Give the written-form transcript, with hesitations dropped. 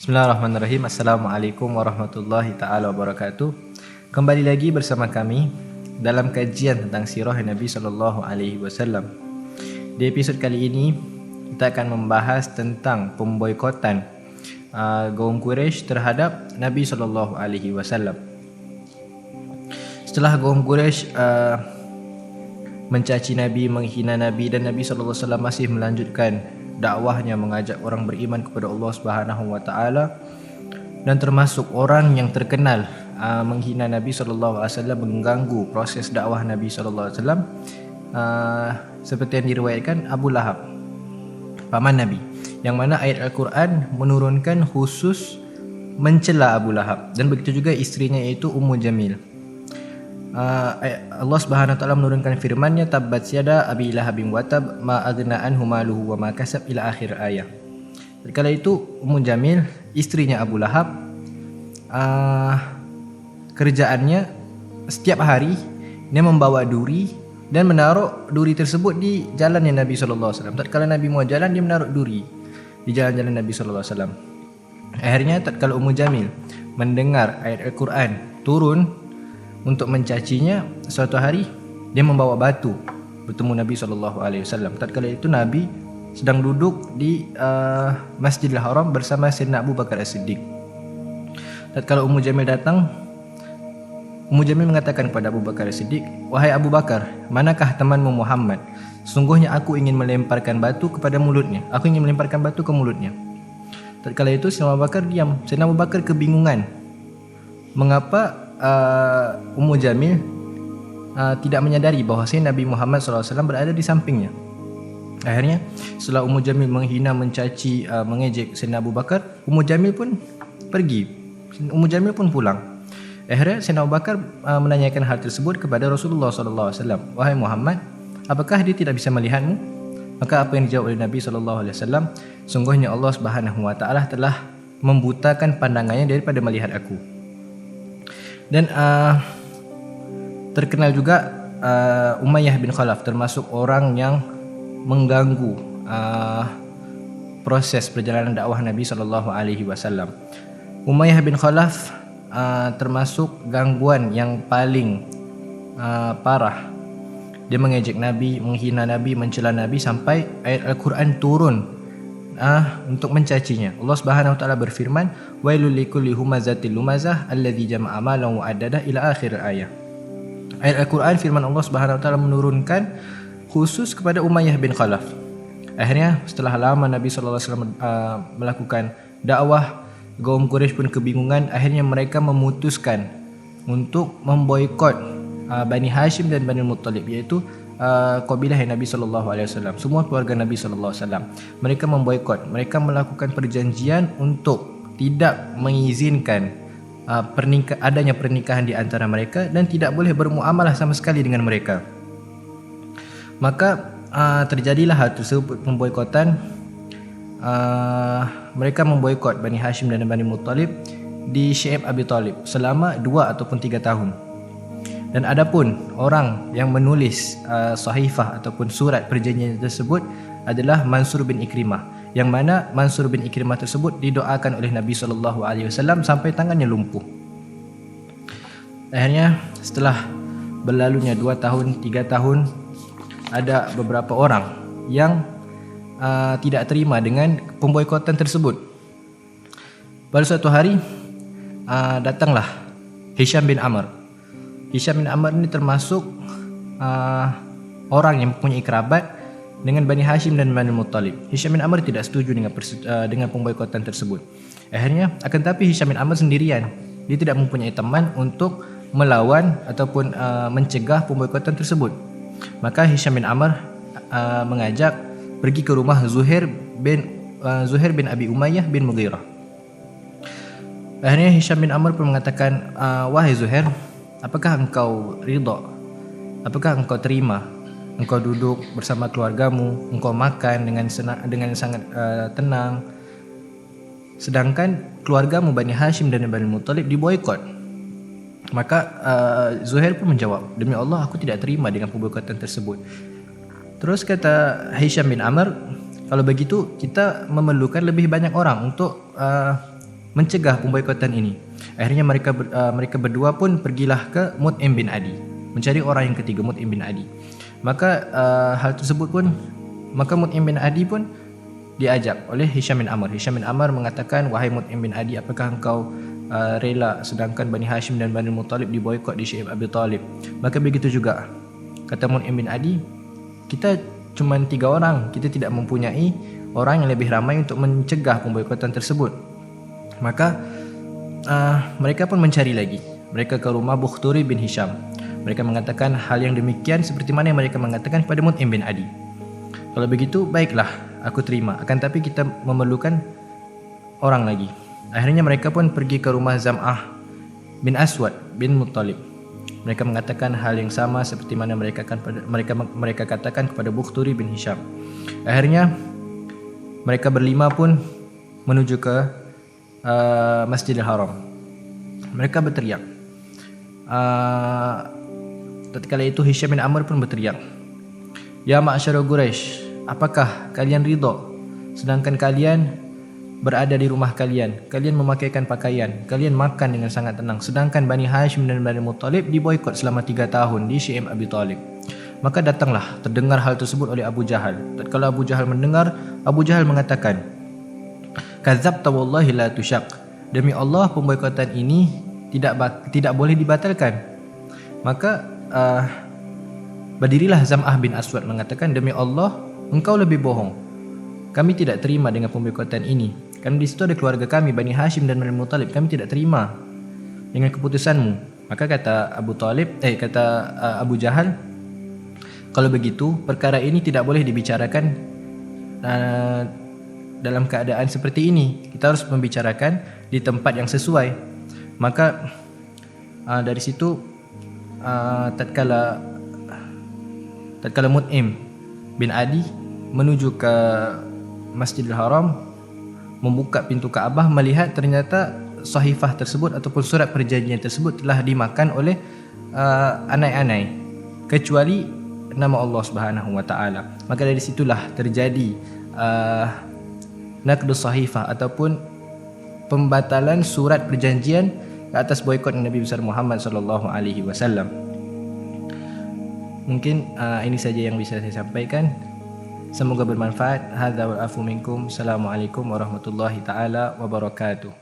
Bismillahirrahmanirrahim. Assalamualaikum warahmatullahi ta'ala wabarakatuh. Kembali lagi bersama kami dalam kajian tentang sirah Nabi SAW. Di episod kali ini kita akan membahas tentang pemboikotan kaum Quraisy terhadap Nabi SAW. Setelah kaum Quraisy mencaci Nabi, menghina Nabi, dan Nabi SAW masih melanjutkan dakwahnya, mengajak orang beriman kepada Allah Subhanahu wa taala, dan termasuk orang yang terkenal menghina Nabi sallallahu alaihi wasallam, mengganggu proses dakwah Nabi sallallahu alaihi wasallam, seperti yang diriwayatkan Abu Lahab, paman Nabi, yang mana ayat Al-Quran menurunkan khusus mencela Abu Lahab, dan begitu juga istrinya iaitu Ummu Jamil. Allah Subhanahu wa taala menurunkan firman-Nya, tabbat yada abi lahabin wa tab ma aghna anhu maluhu wa ma kasab, ila akhir ayat. Kala itu Ummu Jamil, istrinya Abu Lahab, kerjaannya setiap hari dia membawa duri dan menaruh duri tersebut di jalannya Nabi sallallahu alaihi wasallam. Tatkala Nabi mau jalan, dia menaruh duri di jalan-jalan Nabi sallallahu alaihi wasallam. Akhirnya tatkala Ummu Jamil mendengar ayat Al-Quran turun untuk mencacinya, suatu hari dia membawa batu bertemu Nabi SAW. Tatkala itu Nabi sedang duduk di Masjidil Haram bersama Sayyidina Abu Bakar As-Siddiq. Tatkala Ummu Jamil datang, Ummu Jamil mengatakan kepada Abu Bakar As-Siddiq, "Wahai Abu Bakar, manakah temanmu Muhammad? Sungguhnya aku ingin melemparkan batu kepada mulutnya. Aku ingin melemparkan batu ke mulutnya." Tatkala itu Sayyidina Abu Bakar diam. Sayyidina Abu Bakar kebingungan mengapa Ummu Jamil tidak menyadari bahawa Nabi Muhammad SAW berada di sampingnya. Akhirnya setelah Ummu Jamil menghina, mencaci, mengejek Sayyidina Abu Bakar, Ummu Jamil pun pergi. Ummu Jamil pun pulang. Akhirnya Sayyidina Abu Bakar menanyakan hal tersebut kepada Rasulullah SAW. "Wahai Muhammad, apakah dia tidak bisa melihatmu?" Maka apa yang dijawab oleh Nabi SAW, "Sungguhnya Allah Subhanahu wa taala telah membutakan pandangannya daripada melihat aku." Dan terkenal juga Umayyah bin Khalaf, termasuk orang yang mengganggu proses perjalanan dakwah Nabi SAW. Umayyah bin Khalaf termasuk gangguan yang paling parah. Dia mengejek Nabi, menghina Nabi, mencela Nabi, sampai ayat Al-Quran turun untuk mencacinya. Allah Subhanahu wa taala berfirman, "Wailul likulli humazatil lumazah alladzi jama'a malan wa addada", ila akhir ayat. Ayat Al-Quran firman Allah Subhanahu wa taala menurunkan khusus kepada Umayyah bin Khalaf. Akhirnya setelah lama Nabi sallallahu alaihi wasallam melakukan dakwah, kaum Quraisy pun kebingungan. Akhirnya mereka memutuskan untuk memboikot Bani Hashim dan Bani Muttalib, iaitu kabilah Nabi SAW, semua keluarga Nabi SAW. Mereka memboikot, mereka melakukan perjanjian untuk tidak mengizinkan adanya pernikahan di antara mereka, dan tidak boleh bermuamalah sama sekali dengan mereka. Maka terjadilah hal tersebut, pemboikotan. Mereka memboikot Bani Hashim dan Bani Muttalib di Syi'ab Abi Talib selama 2 ataupun 3 tahun. Dan adapun orang yang menulis sahifah ataupun surat perjanjian tersebut adalah Mansur bin Ikrimah, yang mana Mansur bin Ikrimah tersebut didoakan oleh Nabi SAW sampai tangannya lumpuh. Akhirnya setelah berlalunya 2 tahun, 3 tahun, ada beberapa orang yang tidak terima dengan pemboikotan tersebut. Pada suatu hari datanglah Hisham bin Amr. Hisham bin Amr ini termasuk orang yang mempunyai kerabat dengan Bani Hashim dan Bani Muttalib. Hisham bin Amr tidak setuju dengan pemboikotan tersebut. Akhirnya, akan tapi Hisham bin Amr sendirian. Dia tidak mempunyai teman untuk melawan ataupun mencegah pemboikotan tersebut. Maka Hisham bin Amr mengajak pergi ke rumah Zuhair bin Abi Umayyah bin Mughirah. Akhirnya Hisham bin Amr pun mengatakan, "Wahai Zuhair, apakah engkau ridha? Apakah engkau terima? Engkau duduk bersama keluargamu, engkau makan dengan sangat tenang, sedangkan keluargamu Bani Hashim dan Bani Muttalib diboikot." Maka Zuhair pun menjawab, "Demi Allah, aku tidak terima dengan pemboikotan tersebut." Terus kata Hisham bin Amr, "Kalau begitu kita memerlukan lebih banyak orang untuk mencegah pemboikotan ini. Akhirnya mereka berdua pun pergilah ke Mut'im bin Adi, mencari orang yang ketiga, Mut'im bin Adi. Maka maka Mut'im bin Adi pun diajak oleh Hisham bin Amr. Hisham bin Amr mengatakan, wahai Mut'im bin Adi, apakah engkau rela sedangkan Bani Hashim dan Bani Muttalib diboikot di Syekh Abi Talib? Maka begitu juga kata Mut'im bin Adi, kita cuma 3 orang, kita tidak mempunyai orang yang lebih ramai untuk mencegah pemboikotan tersebut. Maka mereka pun mencari lagi. Mereka ke rumah Bukhturi bin Hisham. Mereka mengatakan hal yang demikian seperti mana yang mereka mengatakan kepada Mut'im bin Adi. Kalau begitu, baiklah, aku terima. Akan tapi kita memerlukan orang lagi. Akhirnya mereka pun pergi ke rumah Zam'ah bin Aswad bin Muttalib. Mereka mengatakan hal yang sama seperti mana mereka katakan kepada Bukhturi bin Hisham. Akhirnya mereka berlima pun menuju ke Masjidil Haram. Mereka berteriak. Tatkala itu Hisham bin Amr pun berteriak, ya ma'syara Quraisy, apakah kalian ridha sedangkan kalian berada di rumah kalian, kalian memakaikan pakaian, kalian makan dengan sangat tenang, sedangkan Bani Hashim dan Bani Muttalib diboikot selama 3 tahun di Syekh Abi Talib. Maka datanglah terdengar hal tersebut oleh Abu Jahal. Tatkala Abu Jahal mendengar, Abu Jahal mengatakan, kadzabta wallahi la tusyaq, demi Allah pemboikotan ini tidak boleh dibatalkan. Maka berdirilah Zam'ah bin Aswad mengatakan, demi Allah engkau lebih bohong, kami tidak terima dengan pemboikotan ini. Karena di situ ada keluarga kami, Bani Hashim dan Bani Muttalib. Kami tidak terima dengan keputusanmu. Maka kata Abu Jahal, kalau begitu perkara ini tidak boleh dibicarakan dalam keadaan seperti ini. Kita harus membicarakan di tempat yang sesuai. Maka dari situ tatkala Mut'im bin Adi menuju ke Masjidil Haram, membuka pintu Kaabah, melihat ternyata sahifah tersebut ataupun surat perjanjian tersebut telah dimakan oleh anai-anai, kecuali nama Allah Subhanahu wa taala. Maka dari situlah terjadi naqdus sahifah ataupun pembatalan surat perjanjian ke atas boikot Nabi besar Muhammad sallallahu alaihi wasallam. Mungkin ini saja yang bisa saya sampaikan. Semoga bermanfaat. Hadza wal afu minkum. Assalamualaikum warahmatullahi taala wabarakatuh.